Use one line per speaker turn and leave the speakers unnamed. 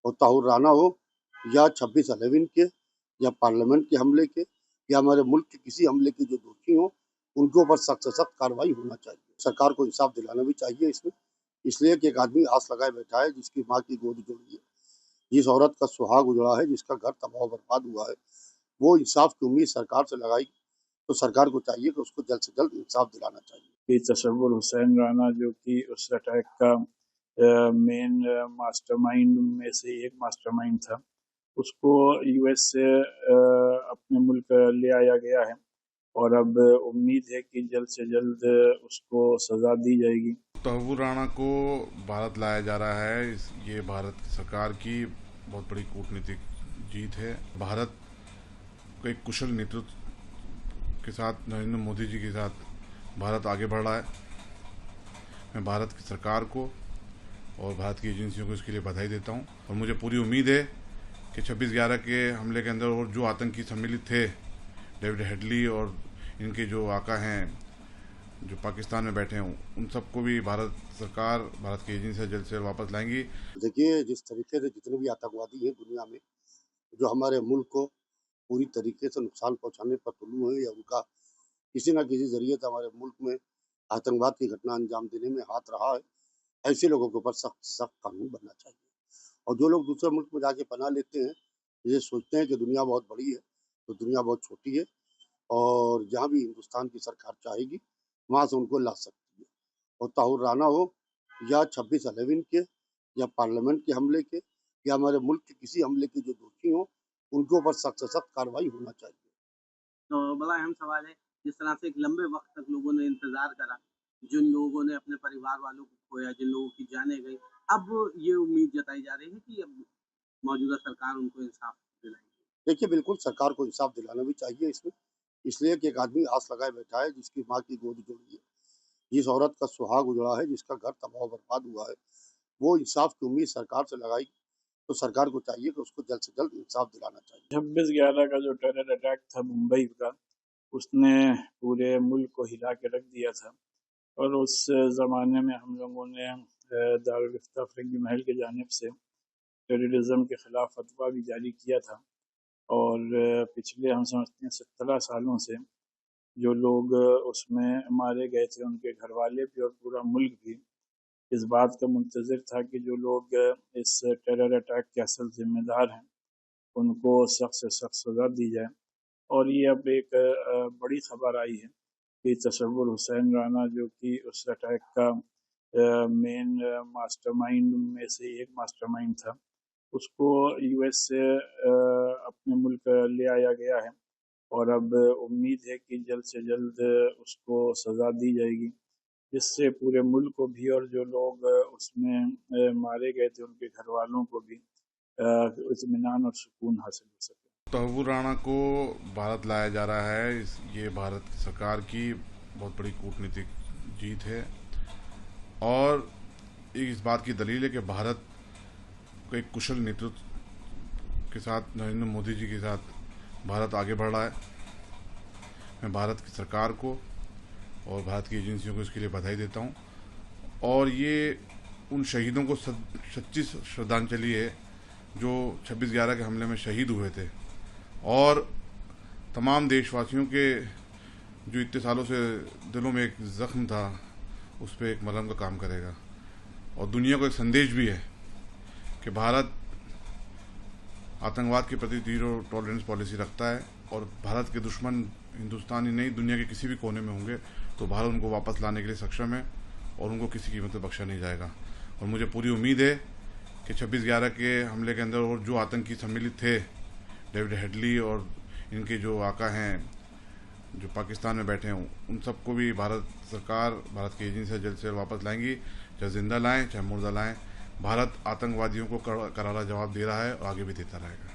और ताहुर राना हो या 26/11 के या पार्लियामेंट के हमले के या हमारे मुल्क के किसी हमले के जो दोषी हों उनके ऊपर सख्त से सख्त कार्रवाई होना चाहिए। सरकार को इंसाफ दिलाना भी चाहिए इसमें, इसलिए कि एक आदमी आस लगाए बैठा है जिसकी माँ की गोद उजड़ी है, जिस औरत का सुहाग उजड़ा है, जिसका घर तबाह बर्बाद हुआ है, वो इंसाफ की उम्मीद सरकार से लगाई, तो सरकार को चाहिए कि उसको जल्द से जल्द इंसाफ दिलाना चाहिए।
कि तसव्वुर हुसैन राना जो कि उस अटैक का मेन मास्टरमाइंड में से एक मास्टरमाइंड था, उसको यूएस से अपने मुल्क ले आया गया है और अब उम्मीद है कि जल्द से जल्द उसको सज़ा दी जाएगी।
ताहुर राना को भारत लाया जा रहा है, ये भारत सरकार की बहुत बड़ी कूटनीतिक जीत है। भारत को एक कुशल नेतृत्व के साथ नरेंद्र मोदी जी के साथ भारत आगे बढ़ रहा है। मैं भारत की सरकार को और भारत की एजेंसियों को इसके लिए बधाई देता हूं और मुझे पूरी उम्मीद है कि 26/11 के हमले के अंदर और जो आतंकी सम्मिलित थे, डेविड हेडली और इनके जो आका हैं जो पाकिस्तान में बैठे हैं, उन सबको भी भारत सरकार, भारत की एजेंसी जल्द से वापस लाएंगी।
देखिए, जिस तरीके से जितने भी आतंकवादी हैं दुनिया में जो हमारे मुल्क को पूरी तरीके से नुकसान पहुंचाने पर तुलू है या उनका किसी न किसी जरिए से हमारे मुल्क में आतंकवाद की घटना अंजाम देने में हाथ रहा है, ऐसे लोगों के ऊपर सख्त सख्त कानून बनना चाहिए। और जो लोग दूसरे मुल्क में जाके पनाह लेते हैं, ये सोचते हैं कि दुनिया बहुत बड़ी है, तो दुनिया बहुत छोटी है और जहाँ भी हिंदुस्तान की सरकार चाहेगी वहाँ से उनको ला सकती है। और ताहुर राना हो या 26/11 के या पार्लियामेंट के हमले के या हमारे मुल्क के किसी हमले के जो दोषी हों उनके ऊपर सख्त से सख्त कार्रवाई होना चाहिए।
तो बड़ा अहम सवाल है, जिस तरह से एक लंबे वक्त तक लोगों ने इंतजार करा, जिन लोगों ने अपने परिवार वालों को खोया, जिन लोगों की जानें गई, अब ये उम्मीद जताई जा रही है कि अब मौजूदा सरकार उनको इंसाफ दिलाएगी।
देखिए, बिल्कुल सरकार को इंसाफ दिलाना भी चाहिए इसमें, इसलिए कि एक आदमी आस लगाए बैठा है जिसकी माँ की गोद उजड़ी है, जिस औरत का सुहाग उजड़ा है, जिसका घर तबाह बर्बाद हुआ है, वो इंसाफ की उम्मीद सरकार से लगाई, तो सरकार को चाहिए कि उसको जल्द से जल्द इंसाफ दिलाना चाहिए।
26/11 का जो टेरर अटैक था मुंबई का, उसने पूरे मुल्क को हिला के रख दिया था और उस ज़माने में हम लोगों ने दारुल इफ्ता फ़िरंगी महल की जानिब से टेररिज़म के ख़िलाफ़ फतवा भी जारी किया था और पिछले हम समझते हैं 17 सालों से जो लोग उसमें मारे गए थे, उनके घर वाले भी और पूरा मुल्क भी इस बात का मुंतज़िर था कि जो लोग इस टेरर अटैक के असल ज़िम्मेदार हैं, उनको सख्त से सख्त सज़ा दी जाए। और ये अब एक बड़ी ख़बर आई है कि तसव्वुर हुसैन राना जो कि उस अटैक का मेन मास्टरमाइंड में से एक मास्टरमाइंड था, उसको यूएस से अपने मुल्क ले आया गया है और अब उम्मीद है कि जल्द से जल्द उसको सज़ा दी जाएगी, जिससे पूरे मुल्क को भी और जो लोग उसमें मारे गए थे उनके घर वालों को भी इत्मीनान और सुकून हासिल हो सके।
ताहुर राना को भारत लाया जा रहा है, ये भारत सरकार की बहुत बड़ी कूटनीतिक जीत है और इस बात की दलील है कि भारत को एक कुशल नेतृत्व के साथ नरेंद्र मोदी जी के साथ भारत आगे बढ़ रहा है। मैं भारत की सरकार को और भारत की एजेंसियों को इसके लिए बधाई देता हूं और ये उन शहीदों को सच्ची श्रद्धांजलि है जो 26/11 के हमले में शहीद हुए थे और तमाम देशवासियों के जो इतने सालों से दिलों में एक ज़ख्म था, उस पर एक मलहम का काम करेगा और दुनिया को एक संदेश भी है कि भारत आतंकवाद के प्रति जीरो टॉलरेंस पॉलिसी रखता है और भारत के दुश्मन हिंदुस्तान ही नहीं दुनिया के किसी भी कोने में होंगे तो भारत उनको वापस लाने के लिए सक्षम है और उनको किसी कीमत पर बख्शा नहीं जाएगा। और मुझे पूरी उम्मीद है कि 26/11 के हमले के अंदर और जो आतंकी सम्मिलित थे, डेविड हेडली और इनके जो आका हैं जो पाकिस्तान में बैठे हैं, उन सबको भी भारत सरकार, भारत की एजेंसी जल्द से वापस लाएंगी, चाहे जिंदा लाएं चाहे मुर्दा लाएं। भारत आतंकवादियों को करारा जवाब दे रहा है और आगे भी देता रहेगा।